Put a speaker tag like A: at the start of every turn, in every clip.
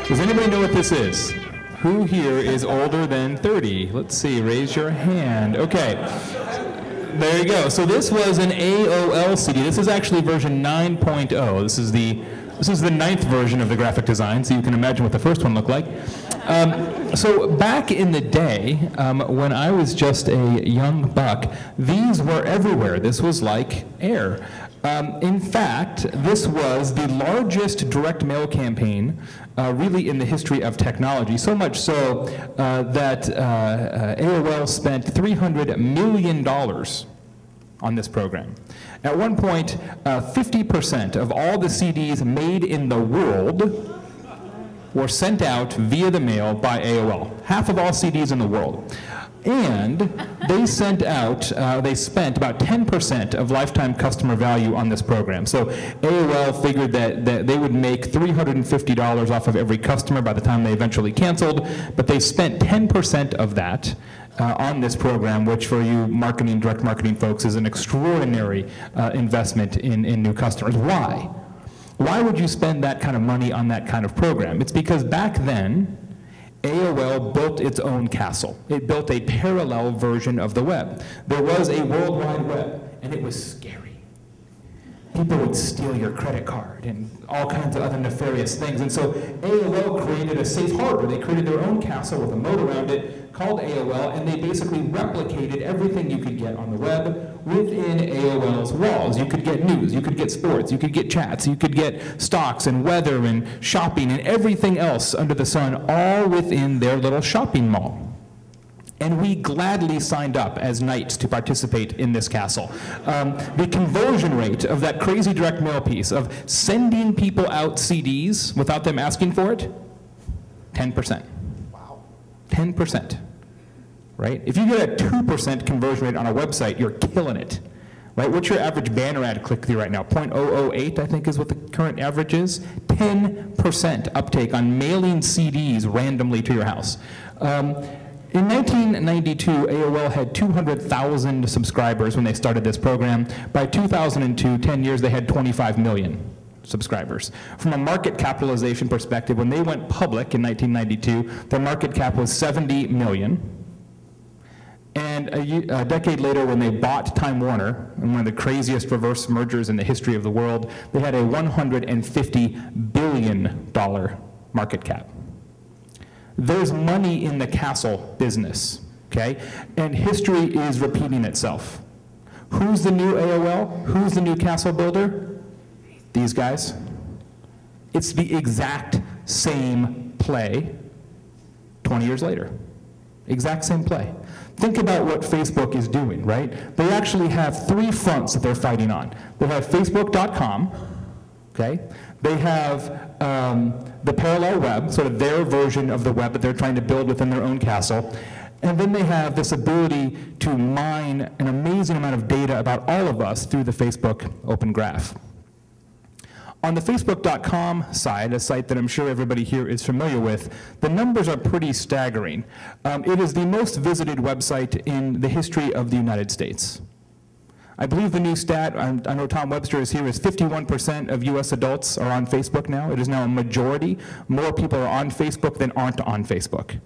A: Does anybody know what this is? Who here is older than 30? Let's see, raise your hand. Okay. There you go. So this was an AOL CD. This is actually version 9.0. This is the 9th version of the graphic design, so you can imagine what the first one looked like. So back in the day, when I was just a young buck, these were everywhere. This was like air. In fact, this was the largest direct mail campaign really in the history of technology, so much so that AOL spent $300 million on this program. At one point, 50% of all the CDs made in the world were sent out via the mail by AOL. Half of all CDs in the world. And they sent out, they spent about 10% of lifetime customer value on this program. So AOL figured that they would make $350 off of every customer by the time they eventually canceled, but they spent 10% of that on this program, which for you direct marketing folks is an extraordinary investment in new customers. Why? Why would you spend that kind of money on that kind of program? It's because back then, AOL built its own castle. It built a parallel version of the web. There was a World Wide Web, and it was scary. People would steal your credit card and all kinds of other nefarious things. And so AOL created a safe harbor. They created their own castle with a moat around it called AOL, and they basically replicated everything you could get on the web within AOL's walls. You could get news, you could get sports, you could get chats, you could get stocks and weather and shopping and everything else under the sun, all within their little shopping mall. And we gladly signed up as knights to participate in this castle. The conversion rate of that crazy direct mail piece of sending people out CDs without them asking for it, 10%. Wow. 10%. Right? If you get a 2% conversion rate on a website, you're killing it. Right? What's your average banner ad click-through right now? 0.008, I think, is what the current average is. 10% uptake on mailing CDs randomly to your house. In 1992, AOL had 200,000 subscribers when they started this program. By 2002, 10 years, they had 25 million subscribers. From a market capitalization perspective, when they went public in 1992, their market cap was 70 million. And a decade later, when they bought Time Warner, in one of the craziest reverse mergers in the history of the world, they had a $150 billion market cap. There's money in the castle business, okay? And history is repeating itself. Who's the new AOL? Who's the new castle builder? These guys. It's the exact same play 20 years later. Exact same play. Think about what Facebook is doing, right? They actually have 3 fronts that they're fighting on. They have Facebook.com, okay? They have the parallel web, sort of their version of the web that they're trying to build within their own castle. And then they have this ability to mine an amazing amount of data about all of us through the Facebook Open Graph. On the Facebook.com side, a site that I'm sure everybody here is familiar with, the numbers are pretty staggering. It is the most visited website in the history of the United States. I believe the new stat, I know Tom Webster is here, is 51% of US adults are on Facebook now. It is now a majority. More people are on Facebook than aren't on Facebook.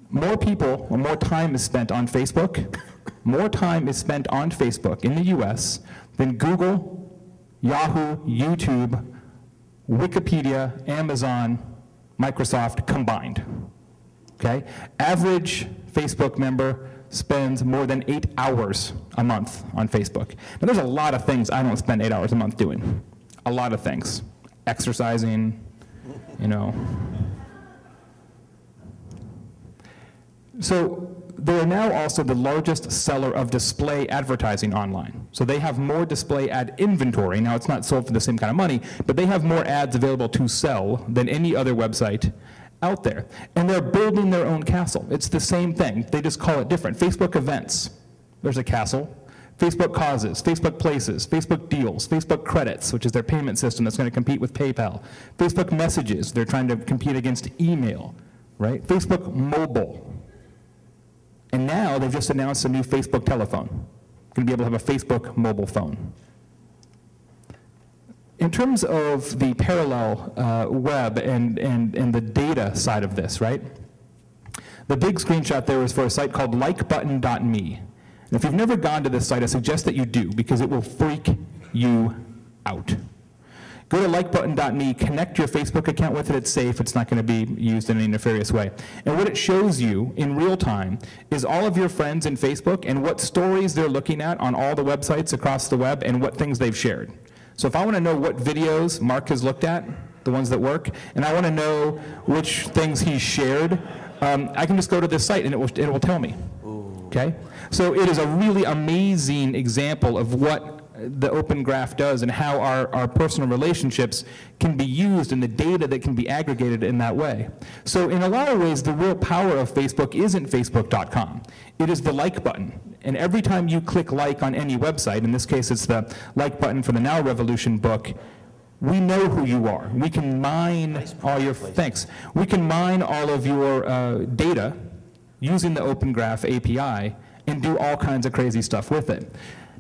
A: More people, or more time is spent on Facebook, more time is spent on Facebook in the US than Google, Yahoo, YouTube, Wikipedia, Amazon, Microsoft combined. Okay? Average Facebook member spends more than 8 hours a month on Facebook. Now there's a lot of things I don't spend 8 hours a month doing. A lot of things. Exercising, you know. So they're now also the largest seller of display advertising online. So they have more display ad inventory. Now it's not sold for the same kind of money, but they have more ads available to sell than any other website out there. And they're building their own castle. It's the same thing. They just call it different. Facebook events, there's a castle. Facebook causes, Facebook places, Facebook deals, Facebook credits, which is their payment system that's going to compete with PayPal. Facebook messages, they're trying to compete against email, right? Facebook mobile. And now they've just announced a new Facebook telephone. Going to be able to have a Facebook mobile phone. in terms of the parallel web and the data side of this, right? The big screenshot there is for a site called likebutton.me. And if you've never gone to this site, I suggest that you do, because it will freak you out. Go to likebutton.me, connect your Facebook account with it, it's safe, it's not going to be used in any nefarious way. And what it shows you in real time is all of your friends in Facebook and what stories they're looking at on all the websites across the web and what things they've shared. So if I want to know what videos Mark has looked at, the ones that work, and I want to know which things he's shared, I can just go to this site and it will tell me. Okay? So it is a really amazing example of what the Open Graph does and how our personal relationships can be used and the data that can be aggregated in that way. So in a lot of ways, the real power of Facebook isn't Facebook.com. It is the like button. And every time you click like on any website, in this case it's the like button for the Now Revolution book, we know who you are. We can mine all your, thanks. We can mine all of your data using the Open Graph API and do all kinds of crazy stuff with it.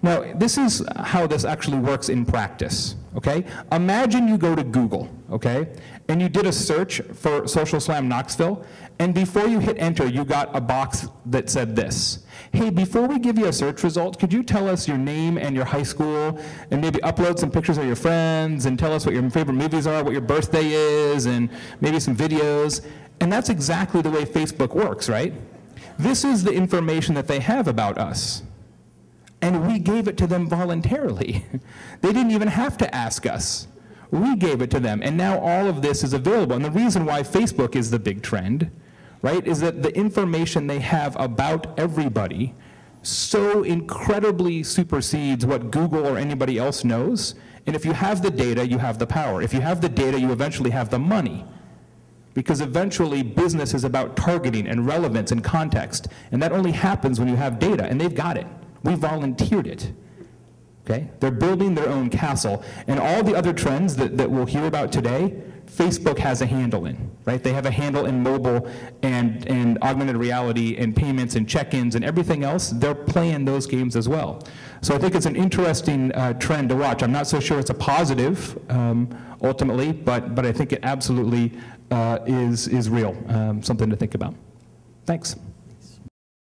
A: Now, this is how this actually works in practice, okay? Imagine you go to Google, okay, and you did a search for Social Slam Knoxville, and before you hit enter, you got a box that said this. Hey, before we give you a search result, could you tell us your name and your high school, and maybe upload some pictures of your friends, and tell us what your favorite movies are, what your birthday is, and maybe some videos? And that's exactly the way Facebook works, right? This is the information that they have about us. And we gave it to them voluntarily. They didn't even have to ask us. We gave it to them, and now all of this is available. And the reason why Facebook is the big trend, right, is that the information they have about everybody so incredibly supersedes what Google or anybody else knows. And if you have the data, you have the power. If you have the data, you eventually have the money. Because eventually business is about targeting and relevance and context. And that only happens when you have data, and they've got it. We volunteered it, okay? They're building their own castle. And all the other trends that we'll hear about today, Facebook has a handle in, right? They have a handle in mobile and augmented reality and payments and check-ins and everything else. They're playing those games as well. So I think it's an interesting trend to watch. I'm not so sure it's a positive, ultimately, but I think it absolutely is real, something to think about. Thanks.